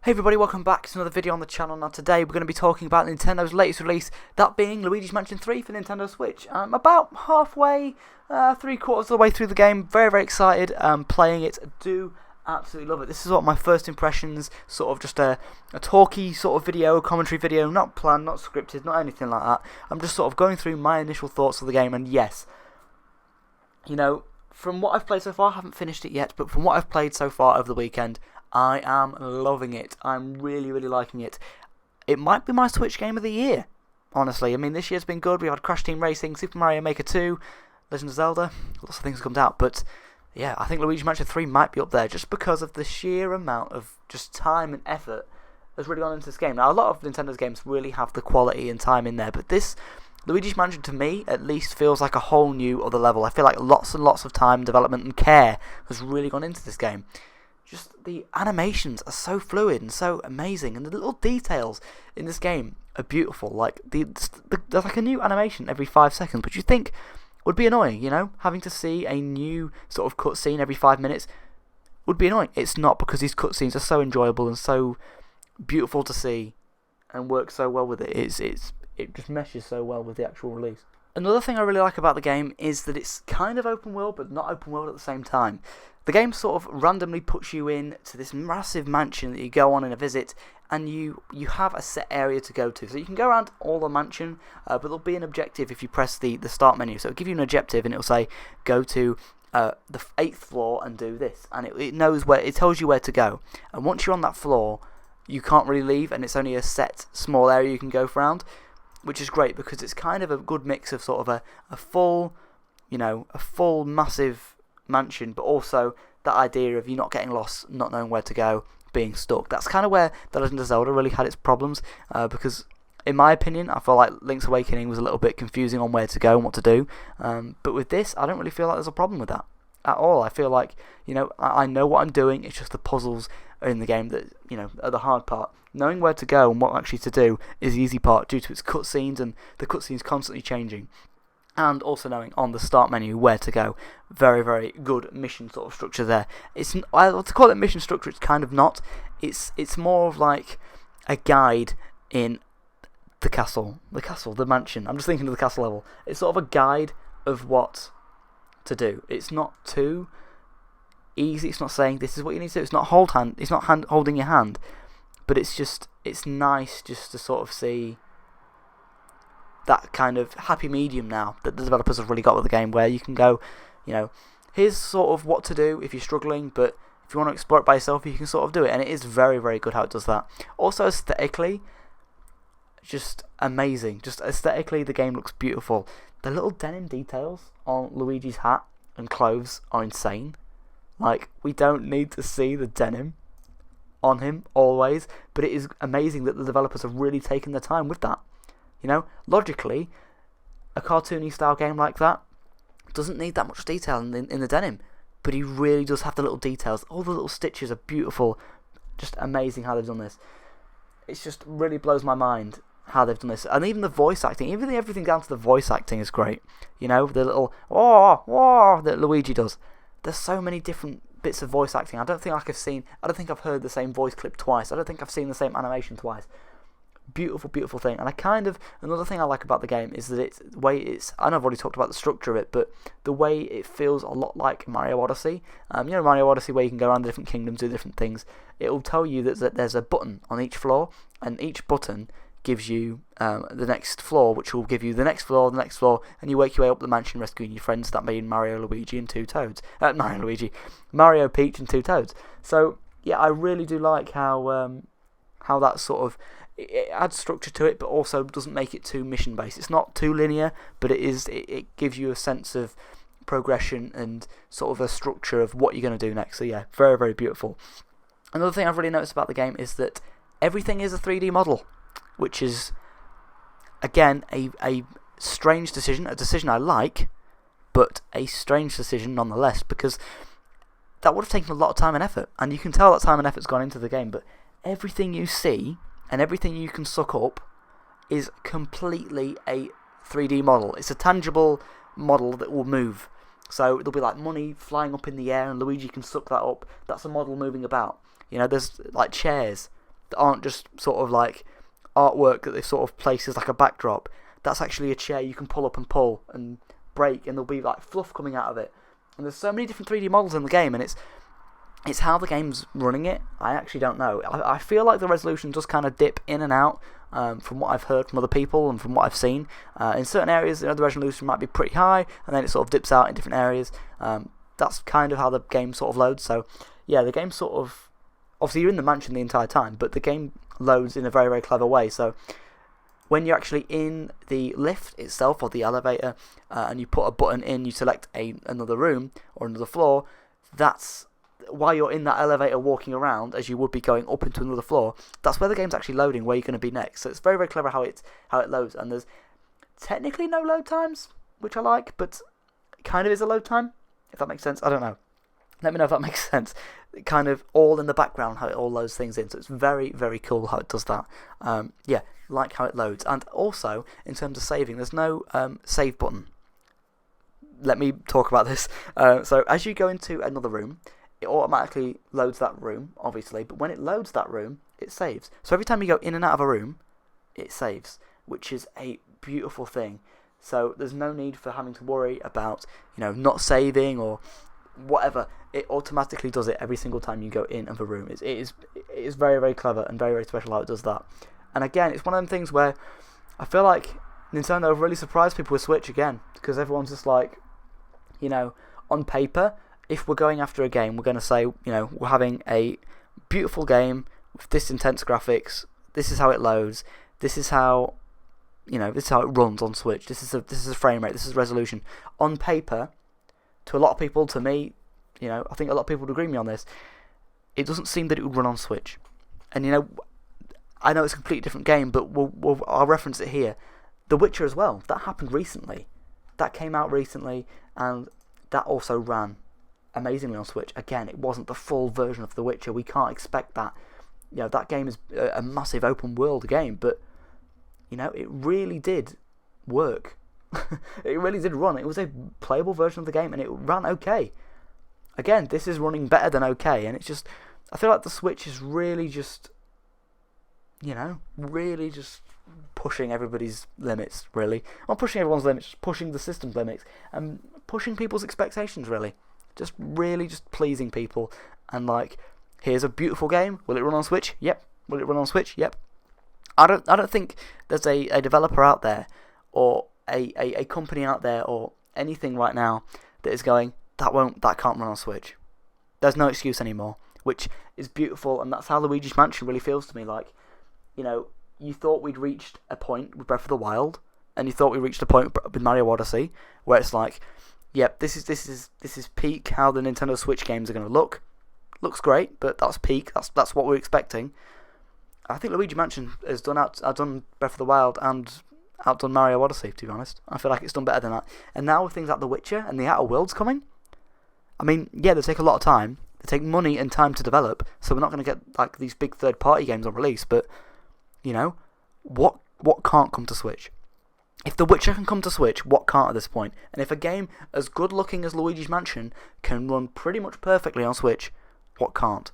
Hey everybody, welcome back to another video on the channel. Now today we're going to be talking about Nintendo's latest release, that being Luigi's Mansion 3 for Nintendo Switch. I'm about halfway, 3/4 of the way through the game, very excited, playing it, do absolutely love it. This is what my first impressions, sort of just a talky sort of video, commentary video, not planned, not scripted, not anything like that. I'm just sort of going through my initial thoughts of the game, and yes, you know, from what I've played so far, I haven't finished it yet, but from what I've played so far over the weekend, I am loving it. I'm really liking it. It might be my Switch game of the year, honestly. I mean, this year's been good. We had Crash Team Racing, Super Mario Maker 2, Legend of Zelda, lots of things have come out, but yeah, I think Luigi's Mansion 3 might be up there just because of the sheer amount of just time and effort that's really gone into this game. Now, a lot of Nintendo's games really have the quality and time in there, but this Luigi's Mansion, to me, at least, feels like a whole new other level. I feel like lots and lots of time, development and care has really gone into this game. Just the animations are so fluid and so amazing, and the little details in this game are beautiful. Like, there's like a new animation every 5 seconds, which you think would be annoying, you know? Having to see a new sort of cutscene every 5 minutes would be annoying. It's not, because these cutscenes are so enjoyable and so beautiful to see and work so well with it. It just meshes so well with the actual release. Another thing I really like about the game is that it's kind of open world, but not open world at the same time. The game sort of randomly puts you in to this massive mansion that you go on in a visit, and you have a set area to go to. So you can go around all the mansion, but there'll be an objective if you press the start menu. So it'll give you an objective, and it'll say, go to the 8th floor and do this. And it knows where, it tells you where to go. And once you're on that floor, you can't really leave, and it's only a set small area you can go around, which is great because it's kind of a good mix of sort of a full, you know, a full massive mansion, but also that idea of you not getting lost, not knowing where to go, being stuck. That's kind of where The Legend of Zelda really had its problems, because in my opinion, I feel like Link's Awakening was a little bit confusing on where to go and what to do, but with this, I don't really feel like there's a problem with that at all. I feel like, you know, I know what I'm doing. It's just the puzzles in the game that, you know, are the hard part. Knowing where to go and what actually to do is the easy part due to its cutscenes and the cutscenes constantly changing. And also knowing on the start menu where to go. Very good mission sort of structure there. I want to call it mission structure, it's kind of not. It's more of like a guide in the mansion. I'm just thinking of the castle level. It's sort of a guide of what to do. It's not too easy. It's not saying this is what you need to do. It's not holding your hand. But it's nice just to sort of see that kind of happy medium now that the developers have really got with the game, where you can go, you know, here's sort of what to do if you're struggling, but if you want to explore it by yourself, you can sort of do it, and it is very good how it does that. Also aesthetically, just amazing. Just aesthetically, the game looks beautiful. The little denim details on Luigi's hat and clothes are insane. Like, we don't need to see the denim on him always, but it is amazing that the developers have really taken their time with that. You know, logically, a cartoony style game like that doesn't need that much detail in the denim, but he really does have the little details. All the little stitches are beautiful. Just amazing how they've done this. It just really blows my mind how they've done this. And even the voice acting, everything down to the voice acting is great. You know, the little wah that Luigi does. There's so many different bits of voice acting. I don't think I've heard the same voice clip twice. I don't think I've seen the same animation twice. Beautiful thing. And another thing I like about the game is that I know I've already talked about the structure of it, but the way it feels a lot like Mario Odyssey. You know, Mario Odyssey, where you can go around the different kingdoms, do different things. It will tell you that there's a button on each floor, and each button gives you the next floor, which will give you the next floor, and you work your way up the mansion rescuing your friends, that being Mario, Luigi and 2 Toads. Mario, Peach and 2 Toads. So yeah, I really do like how that sort of, it adds structure to it, but also doesn't make it too mission based. It's not too linear, but it gives you a sense of progression and sort of a structure of what you're going to do next. So yeah, very beautiful. Another thing I've really noticed about the game is that everything is a 3D model, which is, again, a strange decision, a decision I like, but a strange decision nonetheless, because that would have taken a lot of time and effort, and you can tell that time and effort's gone into the game, but everything you see and everything you can suck up is completely a 3D model. It's a tangible model that will move. So there'll be like money flying up in the air and Luigi can suck that up. That's a model moving about. You know, there's like chairs that aren't just sort of like artwork that they sort of place as like a backdrop. That's actually a chair you can pull up and pull and break, and there'll be like fluff coming out of it. And there's so many different 3D models in the game, and it's how the game's running it. I actually don't know. I feel like the resolution does kind of dip in and out from what I've heard from other people and from what I've seen. In certain areas, the resolution might be pretty high, and then it sort of dips out in different areas. That's kind of how the game sort of loads. So, yeah, the game sort of... Obviously, you're in the mansion the entire time, but the game loads in a very, very clever way. So, when you're actually in the lift itself, or the elevator, and you put a button in, you select another room or another floor, that's... While you're in that elevator walking around, as you would be going up into another floor, that's where the game's actually loading, where you're going to be next. So it's very, very clever how it loads. And there's technically no load times, which I like, but it kind of is a load time, if that makes sense. I don't know. Let me know if that makes sense. It kind of all in the background, how it all loads things in. So it's very, very cool how it does that. Yeah, like how it loads. And also, in terms of saving, there's no save button. Let me talk about this. So as you go into another room, it automatically loads that room, obviously, but when it loads that room, it saves. So every time you go in and out of a room, it saves, which is a beautiful thing. So there's no need for having to worry about, not saving or whatever. It automatically does it every single time you go in of a room. It is very, very clever and very, very special how it does that. And again, it's one of them things where I feel like Nintendo have really surprised people with Switch again, because everyone's just like, on paper, if we're going after a game, we're going to say, we're having a beautiful game with this intense graphics. This is how it loads. This is how, this is how it runs on Switch. This is a frame rate. This is resolution. On paper, to a lot of people, to me, I think a lot of people would agree with me on this. It doesn't seem that it would run on Switch. And I know it's a completely different game, but I'll reference it here. The Witcher as well. That happened recently. That came out recently, and that also ran amazingly on Switch. Again, it wasn't the full version of The Witcher. We can't expect that. That game is a massive open world game, but it really did work. It really did run. It was a playable version of the game, and it ran okay. Again, this is running better than okay, and it's just, I feel like the Switch is really just, really just pushing everybody's limits, really. Not pushing everyone's limits, just pushing the system's limits, and pushing people's expectations, really. Just really just pleasing people, and like, here's a beautiful game. Will it run on Switch? Yep. Will it run on Switch? Yep. I don't think there's a developer out there, or a company out there, or anything right now that is going, that can't run on Switch. There's no excuse anymore, which is beautiful, and that's how Luigi's Mansion really feels to me. Like, you thought we'd reached a point with Breath of the Wild, and you thought we reached a point with Mario Odyssey, where it's like, yep, this is peak how the Nintendo Switch games are going to look. Looks great, but that's peak. That's what we're expecting. I think Luigi Mansion has outdone Breath of the Wild and outdone Mario Odyssey, to be honest. I feel like it's done better than that. And now with things like The Witcher and the Outer Worlds coming, I mean, yeah, they take a lot of time. They take money and time to develop, so we're not going to get like these big third-party games on release, but, what can't come to Switch? If The Witcher can come to Switch, what can't at this point? And if a game as good-looking as Luigi's Mansion can run pretty much perfectly on Switch, what can't?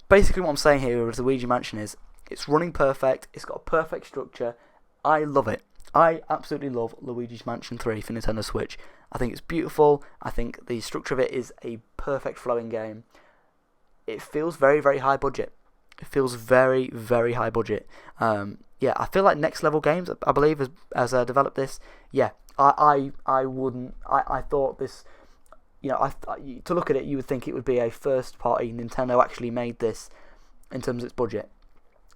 Basically what I'm saying here with Luigi Mansion is, it's running perfect, it's got a perfect structure, I love it. I absolutely love Luigi's Mansion 3 for Nintendo Switch. I think it's beautiful, I think the structure of it is a perfect flowing game. It feels very, very high budget. It feels very, very high budget. Yeah, I feel like Next Level Games, I believe, has developed this. Yeah, I thought this, to look at it, you would think it would be a first party. Nintendo actually made this in terms of its budget.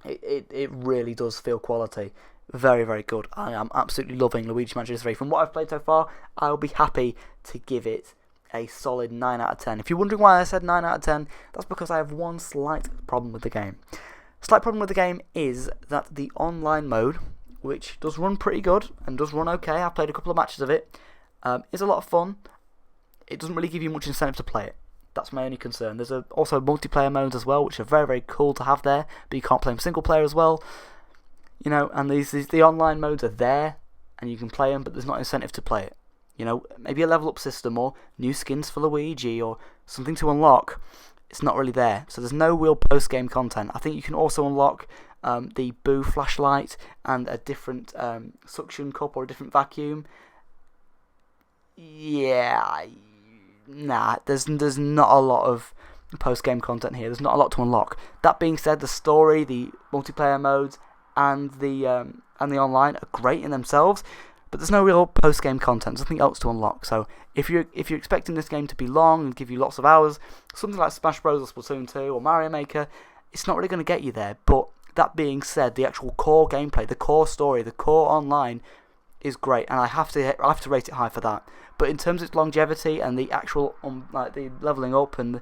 It really does feel quality. Very, very good. I am absolutely loving Luigi's Mansion 3. From what I've played so far, I'll be happy to give it a solid 9 out of 10. If you're wondering why I said 9 out of 10, that's because I have one slight problem with the game. Slight problem with the game is that the online mode, which does run pretty good and does run okay, I've played a couple of matches of it, is a lot of fun. It doesn't really give you much incentive to play it. That's my only concern. There's also multiplayer modes as well, which are very, very cool to have there, but you can't play them single player as well. And the online modes are there, and you can play them, but there's not incentive to play it. Maybe a level up system, or new skins for Luigi, or something to unlock. it's not really there. So there's no real post-game content. I think you can also unlock the Boo flashlight and a different suction cup or a different vacuum. Yeah, nah, there's not a lot of post-game content here. There's not a lot to unlock. That being said, the story, the multiplayer modes, and the online are great in themselves, but there's no real post-game content. There's nothing else to unlock. So if you're expecting this game to be long and give you lots of hours, something like Smash Bros or Splatoon 2 or Mario Maker, it's not really going to get you there. But that being said, the actual core gameplay, the core story, the core online is great, and I have to rate it high for that. But in terms of its longevity and the actual like the leveling up and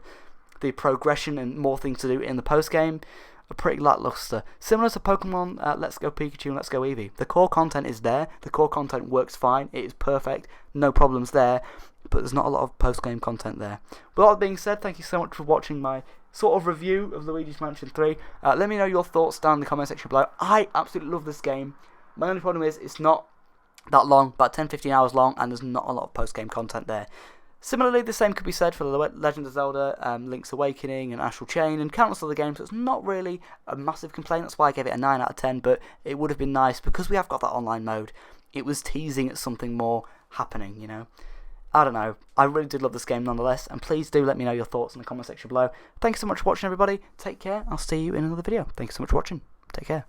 the progression and more things to do in the post game, are pretty lackluster. Similar to Pokemon Let's Go Pikachu and Let's Go Eevee. The core content is there. The core content works fine. It is perfect. No problems there. But there's not a lot of post game content there. With all that being said, thank you so much for watching my sort of review of Luigi's Mansion 3. Let me know your thoughts down in the comment section below. I absolutely love this game. My only problem is it's not that long, about 10-15 hours long, and there's not a lot of post-game content there. Similarly, the same could be said for The Legend of Zelda, Link's Awakening, and Astral Chain, and countless other games, so it's not really a massive complaint. That's why I gave it a 9 out of 10, but it would have been nice, because we have got that online mode, it was teasing at something more happening, you know. I don't know, I really did love this game nonetheless, and please do let me know your thoughts in the comment section below. Thanks so much for watching, everybody. Take care, I'll see you in another video. Thanks so much for watching. Take care.